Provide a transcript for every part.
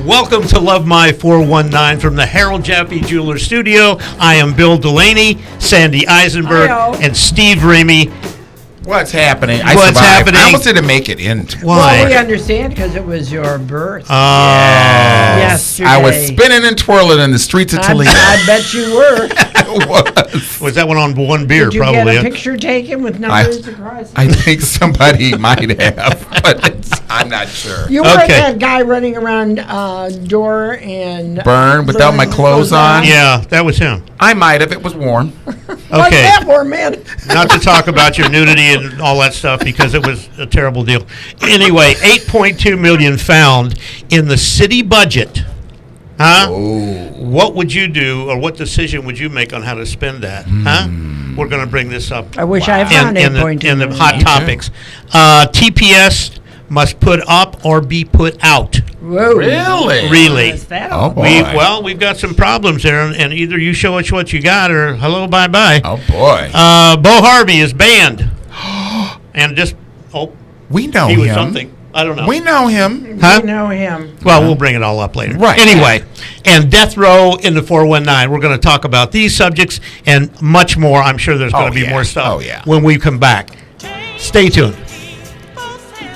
Welcome to Love My 419 from the Harold Jaffe Jeweler Studio. I am Bill Delaney, Sandy Eisenberg, and Steve Ramey. What's happening? What's happening? I almost didn't make it in. Why? Well, we understand because it was your birth. Yes. Yesterday. I was spinning and twirling in the streets of Toledo. I bet you were. I was. Was that one on one beer? Did you Probably. get a picture taken with numbers across? I think somebody might have, but I'm not sure. You weren't that guy running around door and burn without my clothes on? Yeah, that was him. I might have. It was warm. Okay. that warm, man? Not to talk about your nudity and all that stuff because it was a terrible deal. Anyway, $8.2 million found in the city budget. Huh? Oh. What would you do, or what decision would you make on how to spend that? Huh? We're going to bring this up. I wish I had found $8.2 in the hot topics. TPS must put up or be put out. Whoa. Really? Oh, boy. We've got some problems there, and either you show us what you got, or hello, bye-bye. Oh, boy. Bo Harvey is banned. And just, we know he was him. Something. I don't know. We know him. Huh? We know him. Well, we'll bring it all up later. Right. Anyway, and death row in the 419. We're going to talk about these subjects and much more. I'm sure there's going to be more stuff when we come back. Stay tuned.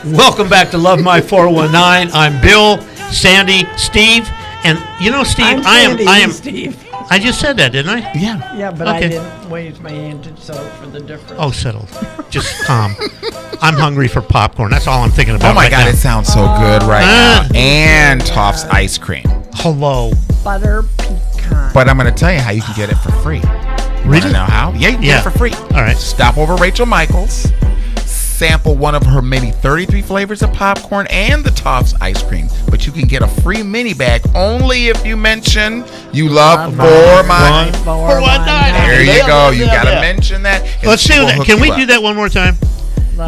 Welcome back to Love My 419. I'm Bill, Sandy, Steve, and you know, Steve, I am Steve. I just said that, didn't I? Yeah. Yeah, but I didn't raise my hand to settle for the difference. Oh, settled. Just calm. I'm hungry for popcorn. That's all I'm thinking about. Oh my right God, now. it sounds so good right now. And Toff's ice cream. Hello. Butter pecan. But I'm going to tell you how you can get it for free. Really? Know how? Yeah, you can get it for free. All right. Stop over Rachel Michaels. Sample one of her many 33 flavors of popcorn and the Toff's ice cream. But you can get a free mini bag only if you mention you love 419. 419. There you go. You got to mention that. Let's do that. Can we do that one more time?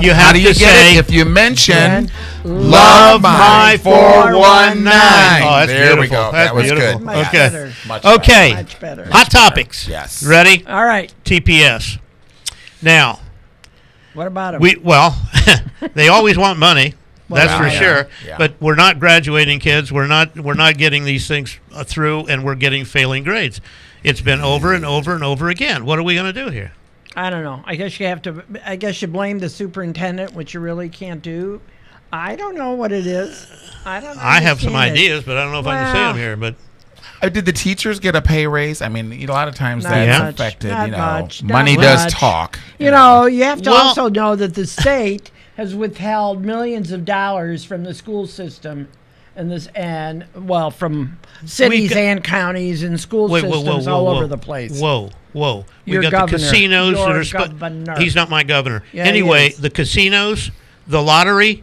You have How do you to get say, it? If you mention Love My 419. Oh, that's there beautiful. we go. That was beautiful. good. Much Okay. better. Much Okay. Much better. Hot topics. Yes. Ready? All right. TPS. Now, What about him? they always want money. That's for sure. Yeah. But we're not graduating kids. We're not getting these things through, and we're getting failing grades. It's been over and over and over again. What are we going to do here? I don't know. I guess you blame the superintendent, which you really can't do. I don't know what it is. I don't know. I have some ideas, but I don't know if I can say them here. But did the teachers get a pay raise? I mean, a lot of times Not that's much, affected. not much, not Money does much. talk. You know, you have to also know that the state has withheld millions of dollars from the school system, from cities and counties and school systems all over the place. Whoa. We Your got governor. the casinos Your that are governor. He's not my governor. Yeah, anyway, he is. the casinos, the lottery,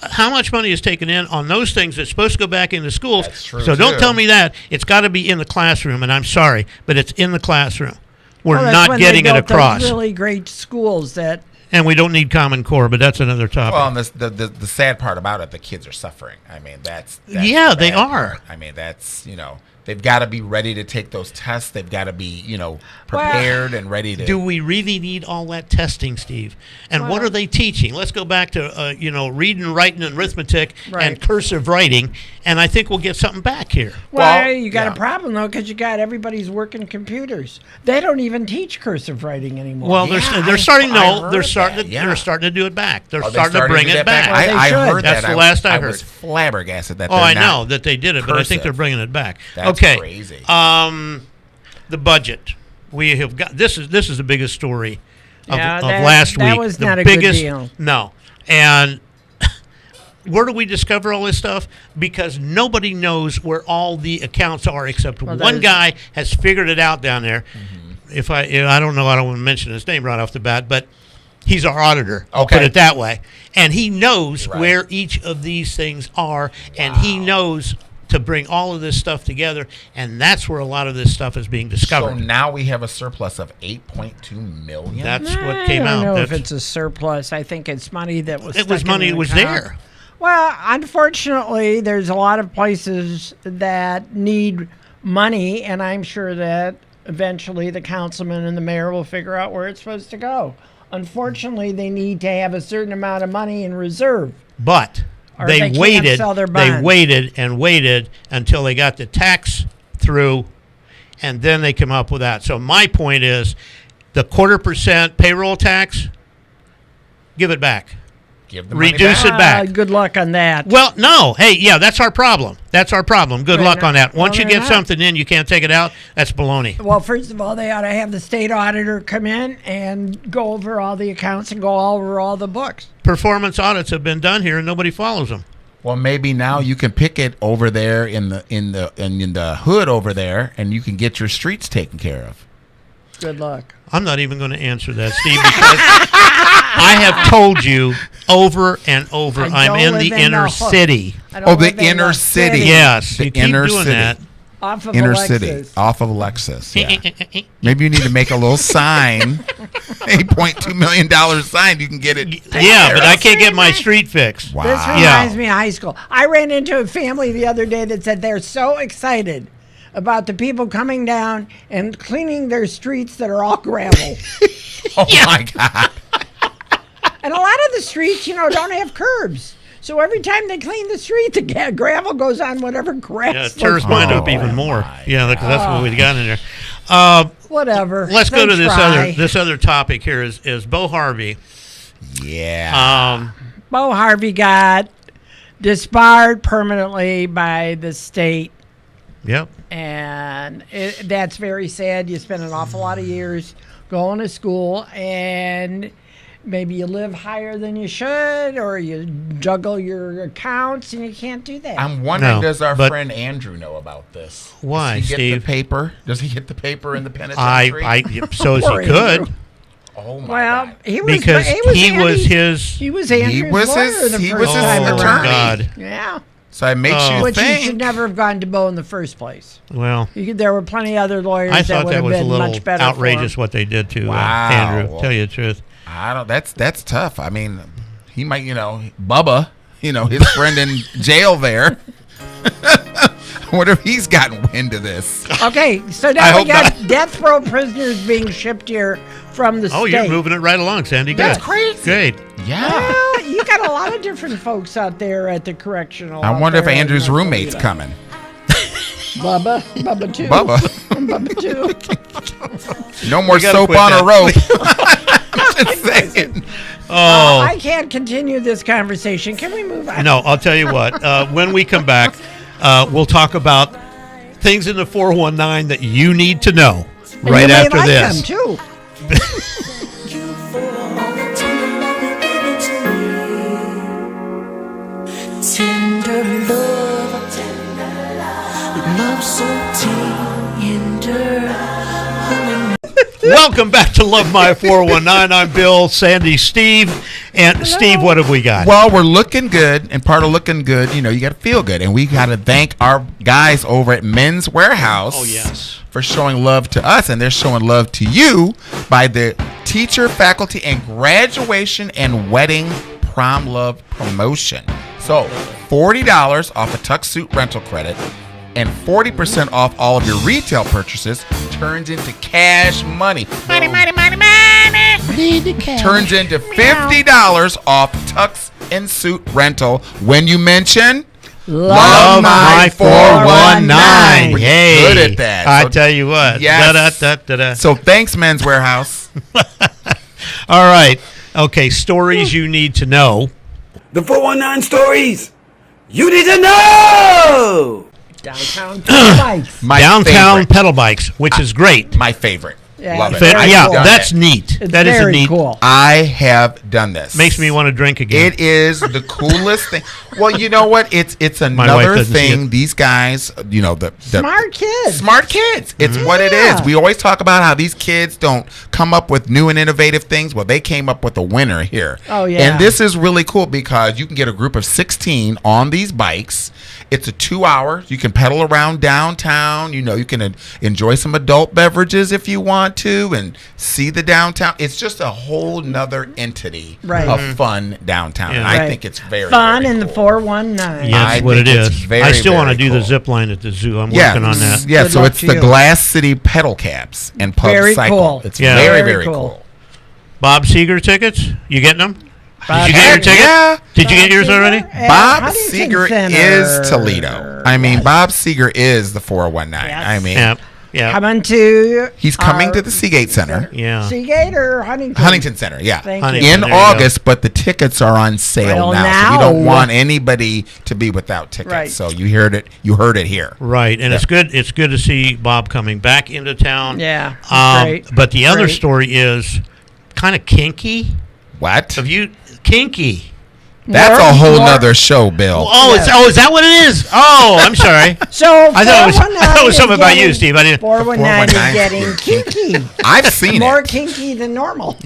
how much money is taken in on those things that's supposed to go back into schools? That's true, so don't too. tell me that. It's got to be in the classroom, and I'm sorry, but it's in the classroom. We're Well, that's not when getting they it built those across. really great schools that. And we don't need Common Core, but that's another topic. Well, and the sad part about it, the kids are suffering. I mean, that's Yeah, the they bad are. part. I mean, that's, they've got to be ready to take those tests. They've got to be, prepared and ready to. Do we really need all that testing, Steve? And what are they teaching? Let's go back to, reading, writing, and arithmetic and cursive writing, and I think we'll get something back here. Well, you got a problem, though, because you got everybody's working computers. They don't even teach cursive writing anymore. Well, they're starting. They're starting to do it back. They're Are they starting to bring it back. Well, they I should. heard that. That's the last I I heard. was flabbergasted that. Oh, they're I not know that they did it, but I think they're cursive. bringing it back. That's okay. crazy. The budget. We have got this is the biggest story of Yeah, last week. that was the not a good biggest, deal. No, and where do we discover all this stuff? Because nobody knows where all the accounts are except one guy has figured it out down there. Mm-hmm. If I don't know, I don't want to mention his name right off the bat, but he's our auditor. I'll Okay. put it that way. And he knows where each of these things are, and he knows to bring all of this stuff together, and that's where a lot of this stuff is being discovered. So now we have a surplus of $8.2 million. That's what came out. I don't know if That's- it's a surplus. I think it's money that was. It was stuck in money an that was account. there. Well, unfortunately, there's a lot of places that need money, and I'm sure that eventually the councilman and the mayor will figure out where it's supposed to go. Unfortunately, they need to have a certain amount of money in reserve. But Or they waited. Sell their they bonds. waited until they got the tax through, and then they come up with that. So my point is, the 0.25% payroll tax, give it back. Give the money Reduce back. it back. Good luck on that. Well, no. Hey, yeah, that's our problem. Good luck on that. Once you get something in, you can't take it out. That's baloney. Well, first of all, they ought to have the state auditor come in and go over all the accounts and go over all the books. Performance audits have been done here, and nobody follows them. Well, maybe now you can pick it over there in the hood over there, and you can get your streets taken care of. Good luck. I'm not even going to answer that, Steve, because I have told you over and over, I'm in the inner city. Oh, the inner city. Yes, the you keep inner doing city. that. Off of Inner Alexis. city, off of Lexus. Yeah. Maybe you need to make a little sign, $8.2 million sign. You can get it. Yeah, but I can't get my street fixed. Wow. This reminds me of high school. I ran into a family the other day that said they're so excited about the people coming down and cleaning their streets that are all gravel. Oh, my God. And a lot of the streets, don't have curbs. So every time they clean the street, the gravel goes on whatever grass. Yeah, it tears mine up even more. Yeah, because that's what we got in there. Whatever. Let's go to this other topic here is Bo Harvey. Yeah. Bo Harvey got disbarred permanently by the state. Yep. And that's very sad. You spend an awful lot of years going to school, and maybe you live higher than you should, or you juggle your accounts, and you can't do that. I'm wondering, does our friend Andrew know about this? Why, Does he get Steve? the paper? Does he get the paper in the penitentiary? So as he could. Oh my God. He was Because he was Andrew's lawyer the first time around. God. Yeah. So it makes you Which think. he should never have gone to Bo in the first place. Well, There were plenty of other lawyers I that thought would that have was a been little much better outrageous for him. what they did to Wow. Andrew. Tell you the truth. I don't. That's tough. I mean, he might, Bubba, his friend in jail there. I wonder if he's gotten wind of this. Okay, so now we got death row prisoners being shipped here from the state. Oh, you're moving it right along, Sandy. That's Good. crazy. Great. Yeah. Well, you got a lot of different folks out there at the correctional. I wonder if Andrew's North roommate's Florida. coming. Bubba too. Bubba too. No more soap on a rope. Just saying. Oh. I can't continue this conversation. Can we move on? No, I'll tell you what. When we come back, we'll talk about things in the 419 that you need to know right after this. Them too. Tender love so tender. Welcome back to Love My 419. I'm Bill, Sandy, Steve. And Hello. Steve, what have we got? Well, we're looking good, and part of looking good, you got to feel good. And we got to thank our guys over at Men's Warehouse. Oh, yes. For showing love to us, and they're showing love to you by the teacher, faculty, and graduation and wedding prom love promotion. So, $40 off a tux suit rental credit and 40% off all of your retail purchases turns into cash money. Money. Turns into $50 off tux and suit rental when you mention Love My 419. We're Hey, good at that. I tell you what. Yes. Da-da-da-da-da. So thanks, Men's Warehouse. All right. Okay, stories you need to know. The 419 stories you need to know. Downtown bikes. My Downtown favorite. pedal bikes, which is great. My favorite. Yeah, Love it. very I've Yeah, done that's it. neat. It's That is a very neat. cool. I have done this. Makes me want to drink again. It is the coolest thing. Well, you know what? It's wife another doesn't see thing. it. These guys, the Smart kids. Smart kids. It's what it Yeah. is. We always talk about how these kids don't come up with new and innovative things. Well, they came up with a winner here. Oh, yeah. And this is really cool because you can get a group of 16 on these bikes. It's a 2 hour. You can pedal around downtown. You can enjoy some adult beverages if you want to and see the downtown. It's just a whole nother entity Right. of fun downtown. Yeah. And I Right. think it's very Fun very in the cool. 419. Yeah, that's I what it think it's is. very, I still want to very do the cool. zip line at the zoo. I'm Yeah, working on that. Yeah, Good so luck it's to the you. Glass City pedal caps and pub Very cycle. cool. It's Yeah. very, Very very cool. cool. Bob Seger tickets? You getting them? Did you get your ticket? Yeah. Did you get yours already? Bob Seger is Toledo. I mean, Bob Seger is the 419. Yes. I mean, yeah. He's coming to the Seagate Center. Yeah. Seagate or Huntington? Huntington Center, yeah. Huntington, in August, but the tickets are on sale now. So we don't want anybody to be without tickets. Right. So you heard it here. Right, and it's good to see Bob coming back into town. Yeah. Great. But the other story is kind of kinky. What? Kinky? That's a whole nother show, Bill. Is that what it is? Oh, I'm sorry. So I thought it was something about you, Steve. I didn't. 419 is getting kinky. I've seen More it. kinky than normal.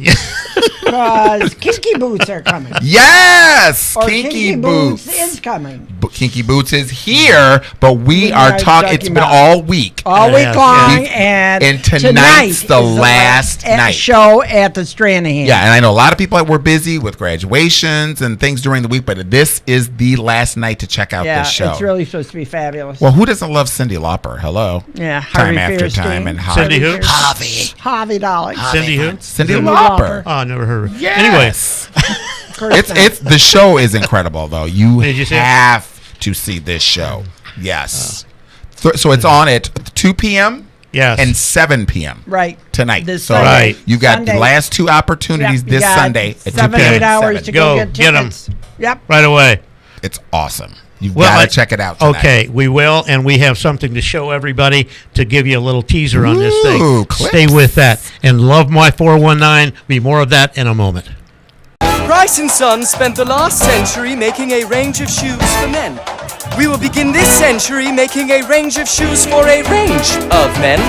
Because Kinky Boots are coming. Yes, Or Kinky Boots is coming. Kinky Boots is here, but we are talking. It's been all week. All week long, and tonight's the last night show at the Stranahan. Yeah, and I know a lot of people were busy with graduations and things during the week, but this is the last night to check out this show. It's really supposed to be fabulous. Well, who doesn't love Cyndi Lauper? Hello. Yeah, Time Harvey after Fierstein. time, and Cindy who? Harvey darling. Cindy who? Cyndi Lauper. Oh, I never heard of her. Yes. It's the show is incredible though. You have to see this show. Yes. So it's on at 2 p.m. Yes. And 7 p.m. Right. Tonight. This so Sunday. You've got the last two opportunities this Sunday at 2 p.m. 8 hours to go get tickets. Them. Yep. Right away. It's awesome. You've got to check it out tonight. Okay, we will, and we have something to show everybody to give you a little teaser on this thing. Clips. Stay with that. And Love My 419, be more of that in a moment. Price & Son spent the last century making a range of shoes for men. We will begin this century making a range of shoes for a range of men.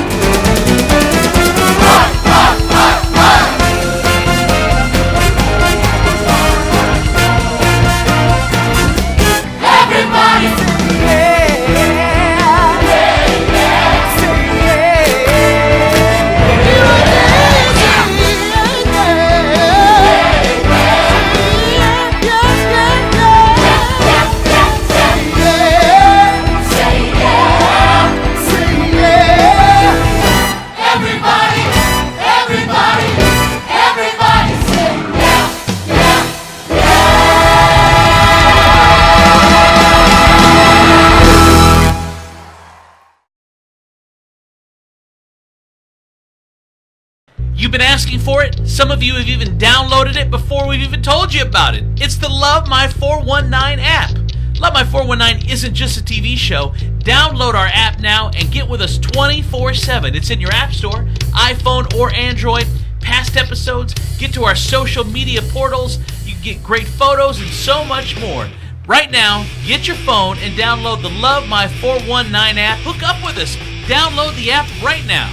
You've been asking for it. Some of you have even downloaded it before we've even told you about it. It's the Love My 419 app. Love My 419 isn't just a TV show. Download our app now and get with us 24/7. It's in your app store, iPhone or Android. Past episodes, get to our social media portals. You can get great photos and so much more. Right now, get your phone and download the Love My 419 app. Hook up with us. Download the app right now.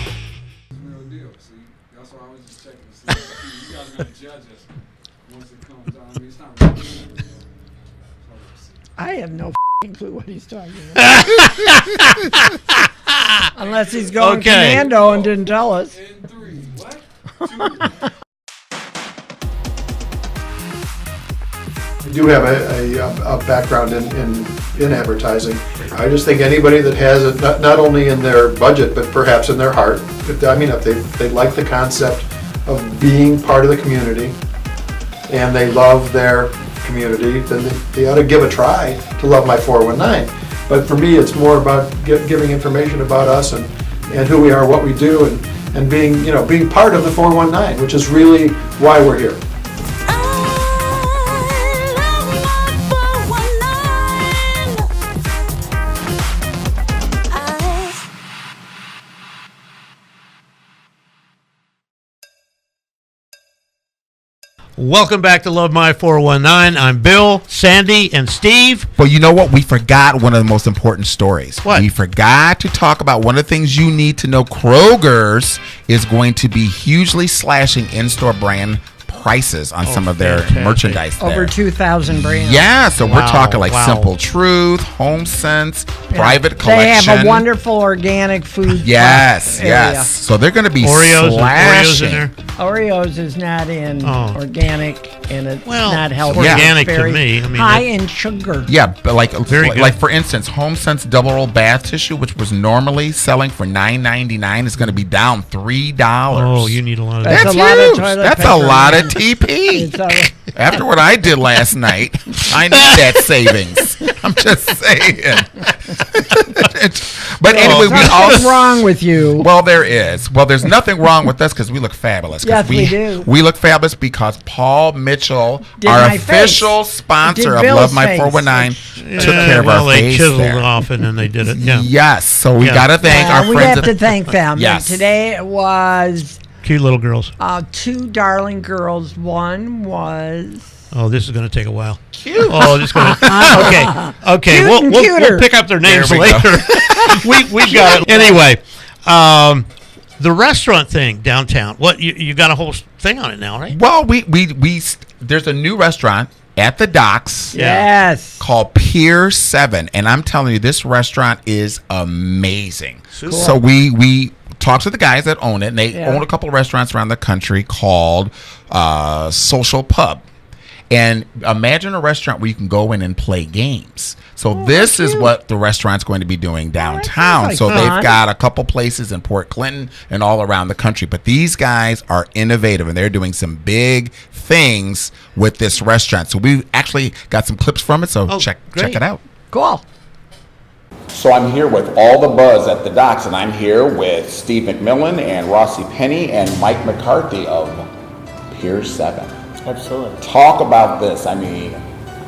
I have no clue what he's talking about. Unless he's going commando and didn't tell us. I do have a background in advertising. I just think anybody that has it, not only in their budget, but perhaps in their heart, if they like the concept of being part of the community and they love their community, then they ought to give a try to Love My 419. But for me, it's more about giving information about us and who we are, what we do, and being part of the 419, which is really why we're here. Welcome back to Love My 419. I'm Bill, Sandy, and Steve. Well, you know what? We forgot one of the most important stories. What? We forgot to talk about one of the things you need to know. Kroger's is going to be hugely slashing in-store brand prices on some of their merchandise there. Over 2,000 brands. Yeah, so we're talking like Simple Truth, Home Sense, Private Collection. They have a wonderful organic food. Yes. So they're going to be Oreos slashing. in there. Oreos is not in organic, and it's not healthy. Organic it's to me. I mean, high in sugar. Yeah, but like good. For instance, Home Sense double roll bath tissue, which was normally selling for $9.99, is going to be down $3. Oh, you need a lot of That's That's a lot of huge. toilet That's paper, a lot man. of TP. After what I did last night, I need that savings. I'm just saying. But anyway, what's wrong with you? Well, there is. Well, there's nothing wrong with us because we look fabulous. Yes, we do. We look fabulous because Paul Mitchell, our official sponsor of Love My 419, took care of our face. They chiseled it off and then they did it. Yeah. Yes. So we got to thank our friends. We have to thank them. Yes. And today it was cute little girls. 2 darling girls. One was. Oh, this is going to take a while. Cute. Oh, this is going to. Okay. We'll pick up their names later. we got it. Anyway, the restaurant thing downtown. What you got a whole thing on it now, right? Well, we there's a new restaurant at the docks. Yes. Called Pier 7, and I'm telling you, this restaurant is amazing. Cool. So we talked to the guys that own it, and they own a couple of restaurants around the country called Social Pub. And imagine a restaurant where you can go in and play games. So this is what the restaurant's going to be doing downtown. So they've got a couple places in Port Clinton and all around the country. But these guys are innovative, and they're doing some big things with this restaurant. So we actually got some clips from it, so check it out. Cool. So I'm here with all the buzz at the docks, and I'm here with Steve McMillan and Rossi Penny and Mike McCarthy of Pier 7. Absolutely. Talk about this. I mean,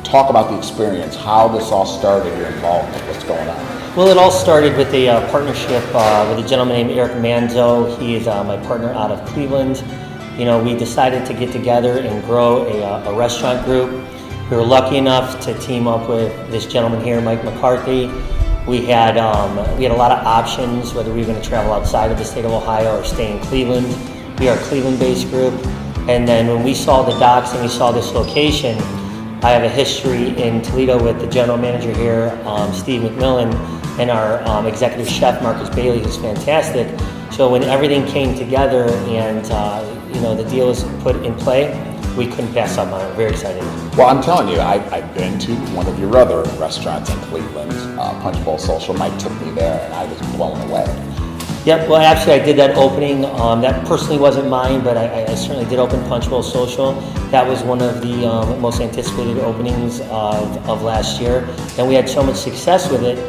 talk about the experience, how this all started, your involvement, what's going on. Well, it all started with a partnership with a gentleman named Eric Manzo. He is my partner out of Cleveland. You know, we decided to get together and grow a restaurant group. We were lucky enough to team up with this gentleman here, Mike McCarthy. We had a lot of options, whether we were going to travel outside of the state of Ohio or stay in Cleveland. We are a Cleveland-based group. And then when we saw the docks and we saw this location, I have a history in Toledo with the general manager here, Steve McMillan, and our executive chef, Marcus Bailey, who's fantastic. So when everything came together and the deal was put in play, we couldn't pass up on it. We're very excited. Well, I'm telling you, I've been to one of your other restaurants in Cleveland, Punch Bowl Social. Mike took me there, and I was blown away. Yep, well actually I did that opening. That personally wasn't mine, but I certainly did open Punch Bowl Social. That was one of the most anticipated openings of last year. And we had so much success with it,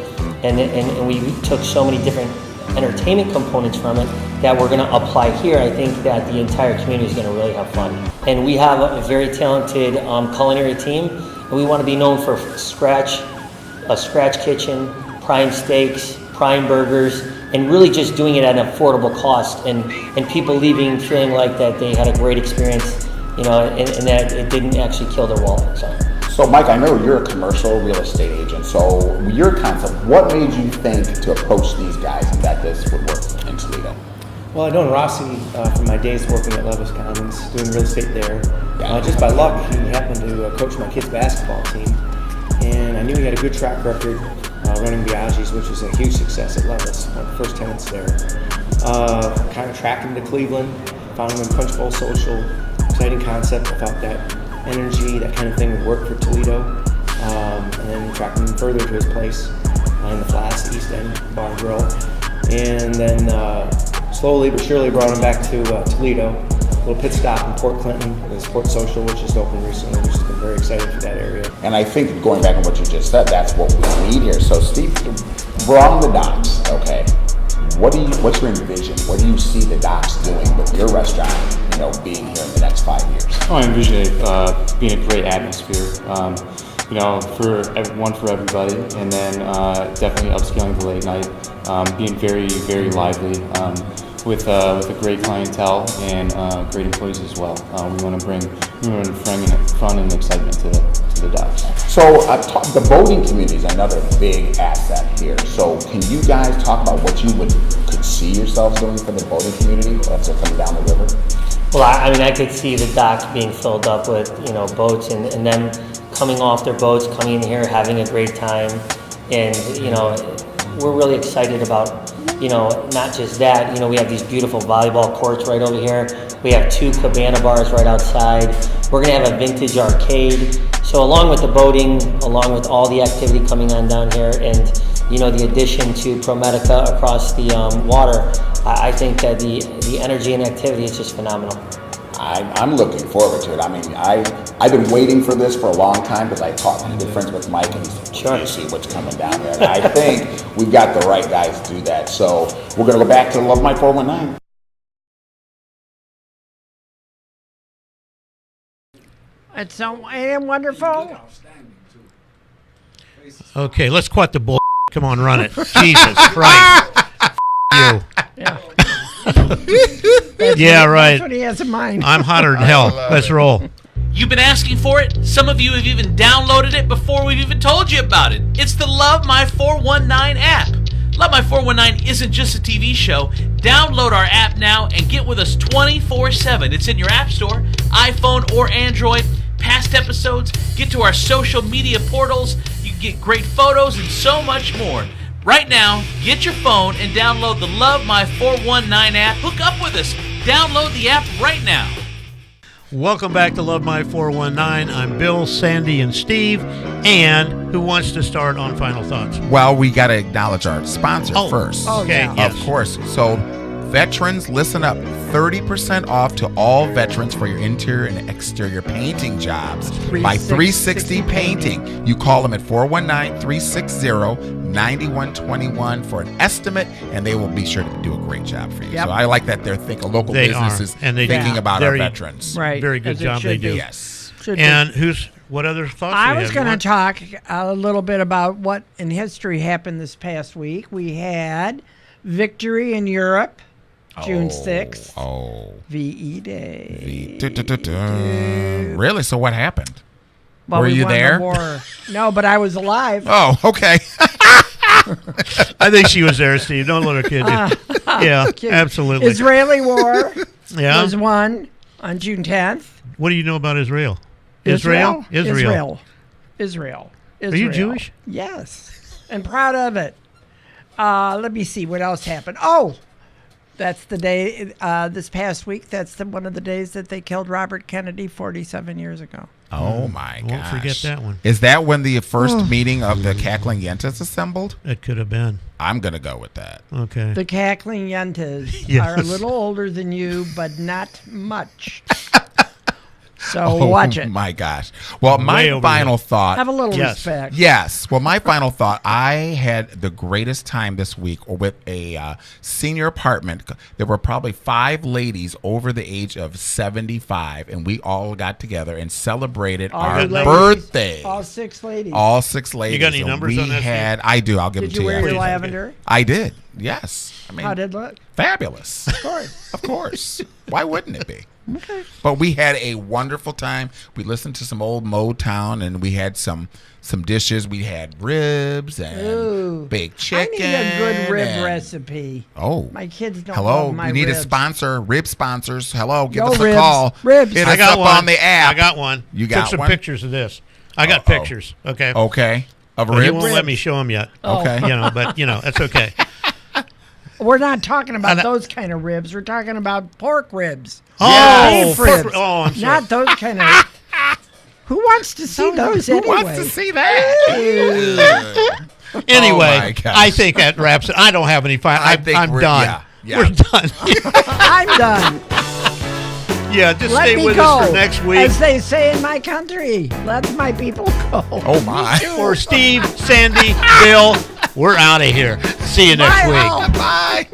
and we took so many different entertainment components from it that we're going to apply here. I think that the entire community is going to really have fun. And we have a very talented culinary team, and we want to be known for a scratch kitchen, prime steaks, prime burgers, and really just doing it at an affordable cost, and people leaving feeling like that they had a great experience, and that it didn't actually kill their wallet. So Mike, I know you're a commercial real estate agent, so your concept, what made you think to approach these guys and that this would work in Toledo? Well, I'd known Rossi from my days working at Levis Commons, doing real estate there. Just by luck, he happened to coach my kids' basketball team, and I knew he had a good track record running Biaggi's, which was a huge success at Levis, one of the first tenants there. Kind of tracked him to Cleveland, found him in Punch Bowl Social, exciting concept. I thought that energy, that kind of thing would work for Toledo, and then tracked him further to his place in the Flats, East End Bar and Grill, and then slowly but surely brought him back to Toledo. A little pit stop in Port Clinton, the Sports Social, which just opened recently. We've just been very excited for that area. And I think going back on what you just said, that's what we need here. So Steve, we're on the docks, okay? What's your envision? What do you see the docks doing with your restaurant, being here in the next 5 years? Oh, I envision it being a great atmosphere, for everybody, and then definitely upscaling the late night, being very, very lively, with a great clientele and great employees as well. We want to bring fun and excitement to the docks. So the boating community is another big asset here. So can you guys talk about what you could see yourselves doing for the boating community as they're coming down the river? Well, I could see the docks being filled up with boats and them coming off their boats, coming in here, having a great time, and we're really excited about not just that. We have these beautiful volleyball courts right over here. We have 2 cabana bars right outside. We're going to have a vintage arcade. So along with the boating, along with all the activity coming on down here, and the addition to ProMedica across the water, I think that the energy and activity is just phenomenal. I'm looking forward to it. I mean, I've been waiting for this for a long time because I talked to good friends with Mike and he's trying to see what's coming down there. And I think we've got the right guys to do that. So we're going to go back to Love My 419. It's so ain't it wonderful. Okay, let's quit the bull. Come on, run it. Jesus Christ. You. Yeah, right. That's what he has in mind. I'm hotter than hell. Let's roll. You've been asking for it. Some of you have even downloaded it before we've even told you about it. It's the Love My 419 app. Love My 419 isn't just a TV show. Download our app now and get with us 24/7. It's in your app store, iPhone or Android. Past episodes, get to our social media portals. You can get great photos and so much more. Right now, get your phone and download the Love My 419 app. Hook up with us. Download the app right now. Welcome back to Love My 419. I'm Bill, Sandy, and Steve. And who wants to start on final thoughts? Well, we got to acknowledge our sponsor first. Okay, yeah. yes. Of course. So, veterans, listen up. 30% off to all veterans for your interior and exterior painting jobs by 360 Painting. You call them at 419-360-9121 for an estimate, and they will be sure to do a great job for you. Yep. So I like that they're local businesses thinking about our veterans. Right. Very good job they do. Yes. And what other thoughts I do you was have? going to talk a little bit about what in history happened this past week. We had victory in Europe, June 6th. VE Day. Really? So what happened? Well, Were we you won the there? war. No, but I was alive. Oh, okay. I think she was there, Steve. Don't let her kid you. Yeah, absolutely. Israeli war Yeah. was won on June 10th. What do you know about Israel? Israel. Israel. Are you Jewish? Yes. And proud of it. Let me see what else happened. Oh, that's the day, this past week, that's one of the days that they killed Robert Kennedy 47 years ago. Oh, my gosh. Won't forget that one. Is that when the first meeting of the Cackling Yentas assembled? It could have been. I'm going to go with that. Okay. The Cackling Yentas Yes. are a little older than you, but not much. So watch it. Oh, my gosh. Well, Way my over final there. thought. Have a little Yes. respect. Yes. Well, my final thought, I had the greatest time this week with a senior apartment. There were probably 5 ladies over the age of 75, and we all got together and celebrated our birthday. All 6 ladies. All 6 ladies. You got any And numbers on that? I do. I'll give Did them to you you. wear your Please. lavender? I did. Yes. I mean, How did it look? fabulous. Of course. Of course. Why wouldn't it be? Okay. But we had a wonderful time. We listened to some old Motown, and we had some dishes. We had ribs and Ooh. baked chicken. I need a good rib and- recipe. Oh. My kids don't Hello. love my We need ribs. a sponsor. Rib sponsors. Hello. Give Yo, us a ribs. call. Ribs. Hit I us got up one. on the app. I got one. You got Took some one? pictures of this. I got pictures. Okay. Okay. Of But he ribs? won't let me show them yet. Okay. But that's okay. We're not talking about those kind of ribs. We're talking about pork ribs. Oh, Beef ribs. oh, I'm sorry. Not those kind of. Who wants to see those Who anyway? wants to see that? Anyway, Oh, my gosh. I think that wraps it. I don't have any final. I think I'm we're- done. yeah. We're done. I'm done. Yeah, just Let stay me with go. us for next week. As they say in my country, let my people go. Oh, my. For Steve, Sandy, Bill, we're out of here. See you next Bye week. all. Bye.